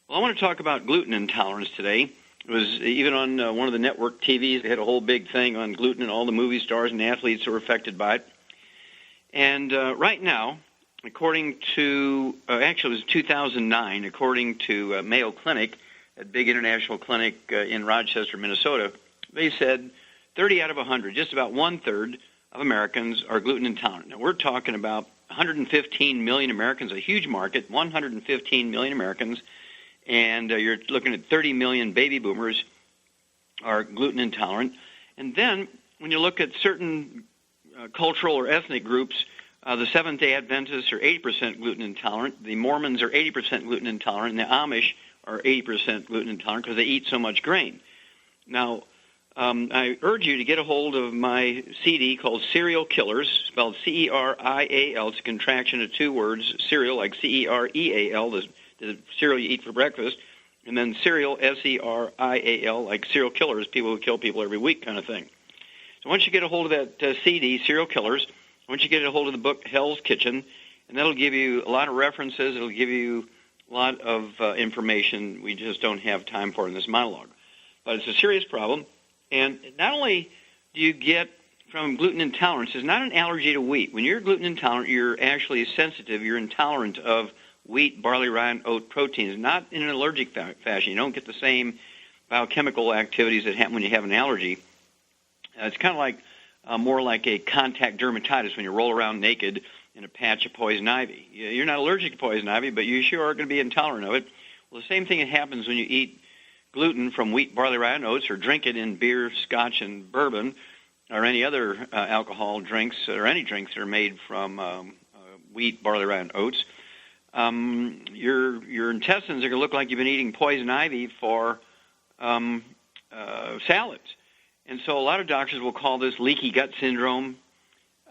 Well, I want to talk about gluten intolerance today. It was even on one of the network TVs. They had a whole big thing on gluten, and all the movie stars and athletes were affected by it. And right now, according to, actually it was 2009, according to Mayo Clinic, a big international clinic in Rochester, Minnesota, they said 30 out of 100, just about one-third of Americans are gluten intolerant. Now, we're talking about 115 million Americans, a huge market, 115 million Americans, and you're looking at 30 million baby boomers are gluten intolerant. And then when you look at certain cultural or ethnic groups, the Seventh-day Adventists are 80% gluten intolerant, the Mormons are 80% gluten intolerant, and the Amish are 80% gluten intolerant because they eat so much grain. Now, I urge you to get a hold of my CD called Cereal Killers, spelled C-E-R-I-A-L. It's a contraction of two words, cereal, like C-E-R-E-A-L, the cereal you eat for breakfast, and then cereal, S-E-R-I-A-L, like serial killers, people who kill people every week kind of thing. So once you get a hold of that CD, Serial Killers, once you get a hold of the book Hell's Kitchen, and that'll give you a lot of references, it'll give you a lot of information we just don't have time for in this monologue. But it's a serious problem, and not only do you get from gluten intolerance, it's not an allergy to wheat. When you're gluten intolerant, you're actually sensitive, you're intolerant of wheat, barley, rye, and oat proteins, not in an allergic fashion. You don't get the same biochemical activities that happen when you have an allergy. It's kind of like more like a contact dermatitis when you roll around naked in a patch of poison ivy. You're not allergic to poison ivy, but you sure are going to be intolerant of it. Well, the same thing that happens when you eat gluten from wheat, barley, rye, and oats, or drink it in beer, scotch, and bourbon, or any other alcohol drinks, or any drinks that are made from wheat, barley, rye, and oats. Your intestines are going to look like you've been eating poison ivy for salads. And so a lot of doctors will call this leaky gut syndrome.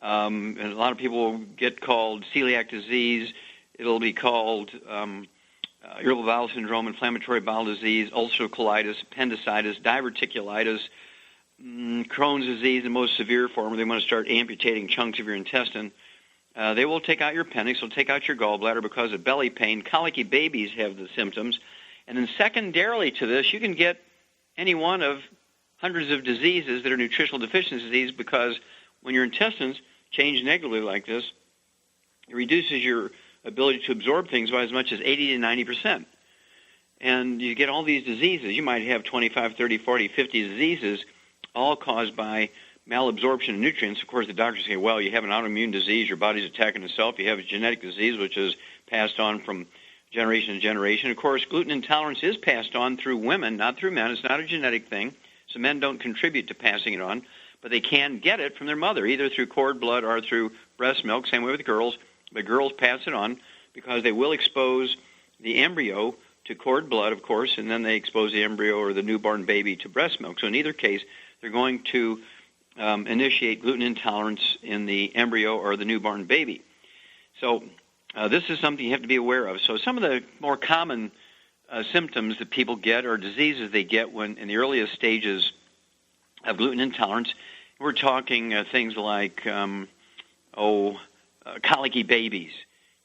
And a lot of people will get called celiac disease. It'll be called irritable bowel syndrome, inflammatory bowel disease, ulcerative colitis, appendicitis, diverticulitis, Crohn's disease, the most severe form, where they want to start amputating chunks of your intestine. They will take out your appendix, they'll take out your gallbladder because of belly pain. Colicky babies have the symptoms. And then secondarily to this, you can get any one of hundreds of diseases that are nutritional deficiency disease, because when your intestines change negatively like this, it reduces your ability to absorb things by as much as 80 to 90%. And you get all these diseases. You might have 25, 30, 40, 50 diseases, all caused by malabsorption of nutrients. Of course, the doctors say, well, you have an autoimmune disease, your body's attacking itself. You have a genetic disease, which is passed on from generation to generation. Of course, gluten intolerance is passed on through women, not through men. It's not a genetic thing. So men don't contribute to passing it on, but they can get it from their mother, either through cord blood or through breast milk. Same way with girls. But girls pass it on because they will expose the embryo to cord blood, of course, and then they expose the embryo or the newborn baby to breast milk. So in either case, they're going to initiate gluten intolerance in the embryo or the newborn baby. So this is something you have to be aware of. So some of the more common symptoms that people get or diseases they get when in the earliest stages of gluten intolerance, we're talking things like colicky babies.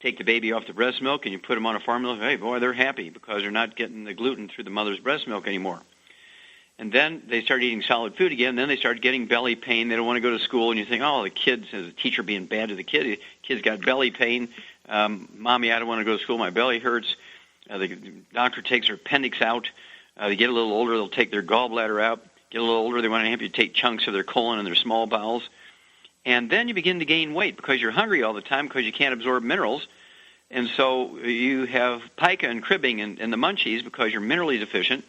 Take the baby off the breast milk and you put them on a formula. Hey, boy, they're happy because they're not getting the gluten through the mother's breast milk anymore. And then they start eating solid food again. Then they start getting belly pain. They don't want to go to school. And you think, oh, the kids, as a teacher being bad to the kid, the kid's got belly pain. Mommy, I don't want to go to school. My belly hurts. The doctor takes their appendix out. They get a little older, they'll take their gallbladder out. Get a little older, they want to amputate chunks of their colon and their small bowels. And then you begin to gain weight because you're hungry all the time because you can't absorb minerals. And so you have pica and cribbing and the munchies because you're minerally deficient.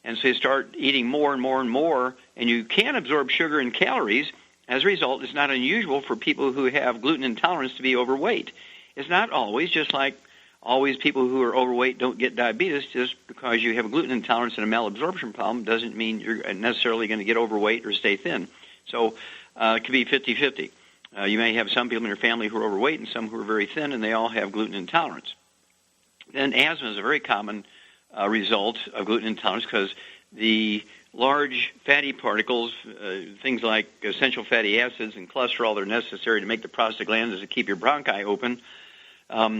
And so you start eating more and more and more, and you can't absorb sugar and calories. As a result, it's not unusual for people who have gluten intolerance to be overweight. It's not always, just like always people who are overweight don't get diabetes. Just because you have a gluten intolerance and a malabsorption problem doesn't mean you're necessarily going to get overweight or stay thin. So it could be 50-50. You may have some people in your family who are overweight and some who are very thin, and they all have gluten intolerance. Then asthma is a very common result of gluten intolerance because the large fatty particles, things like essential fatty acids and cholesterol that are necessary to make the prostaglandins to keep your bronchi open,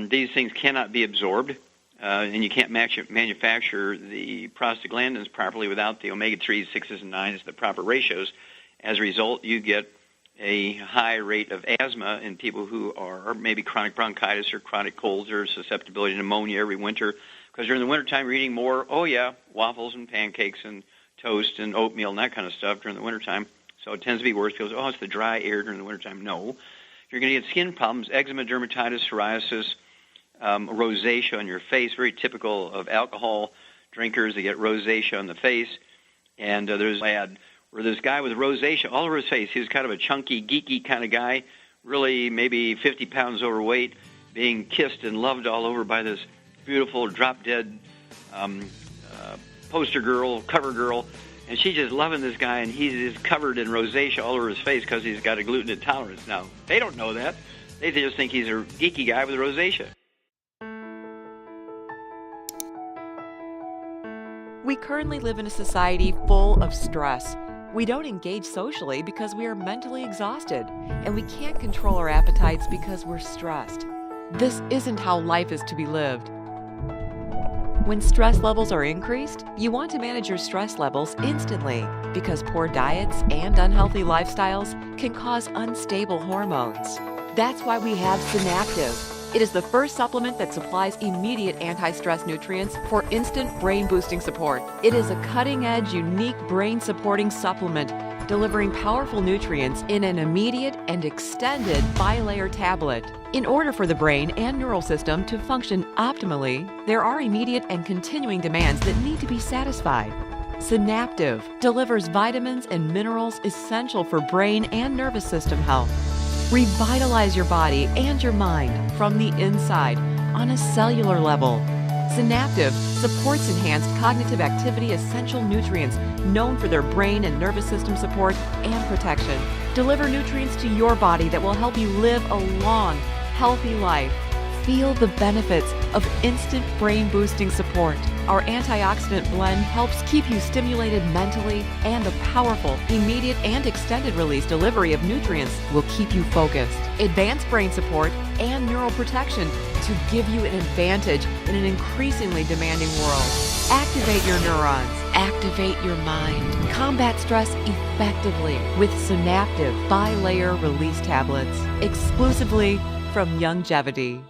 these things cannot be absorbed. and you can't manufacture the prostaglandins properly without the omega-3s, 6s, and 9s, the proper ratios. As a result, you get a high rate of asthma in people who are maybe chronic bronchitis or chronic colds or susceptibility to pneumonia every winter, because during the wintertime you're eating more, waffles and pancakes and toast and oatmeal and that kind of stuff during the wintertime. So it tends to be worse. People say, it's the dry air during the wintertime. No. You're going to get skin problems, eczema, dermatitis, psoriasis, rosacea on your face, very typical of alcohol drinkers. They get rosacea on the face. And there's an ad where this guy with rosacea all over his face, he was kind of a chunky, geeky kind of guy, really maybe 50 pounds overweight, being kissed and loved all over by this beautiful drop-dead poster girl, cover girl, and she's just loving this guy, and he's just covered in rosacea all over his face because he's got a gluten intolerance. Now, they don't know that. They just think he's a geeky guy with rosacea. We currently live in a society full of stress. We don't engage socially because we are mentally exhausted, and we can't control our appetites because we're stressed. This isn't how life is to be lived. When stress levels are increased, you want to manage your stress levels instantly because poor diets and unhealthy lifestyles can cause unstable hormones. That's why we have Synaptive. It is the first supplement that supplies immediate anti-stress nutrients for instant brain-boosting support. It is a cutting-edge, unique brain-supporting supplement delivering powerful nutrients in an immediate and extended bi-layer tablet. In order for the brain and neural system to function optimally, there are immediate and continuing demands that need to be satisfied. Synaptive delivers vitamins and minerals essential for brain and nervous system health. Revitalize your body and your mind from the inside on a cellular level. Synaptive supports enhanced cognitive activity essential nutrients known for their brain and nervous system support and protection. Deliver nutrients to your body that will help you live a long, healthy life. Feel the benefits of instant brain-boosting support. Our antioxidant blend helps keep you stimulated mentally, and the powerful, immediate, and extended release delivery of nutrients will keep you focused. Advanced brain support and neural protection to give you an advantage in an increasingly demanding world. Activate your neurons. Activate your mind. Combat stress effectively with Synaptive bi-layer release tablets. Exclusively from Youngevity.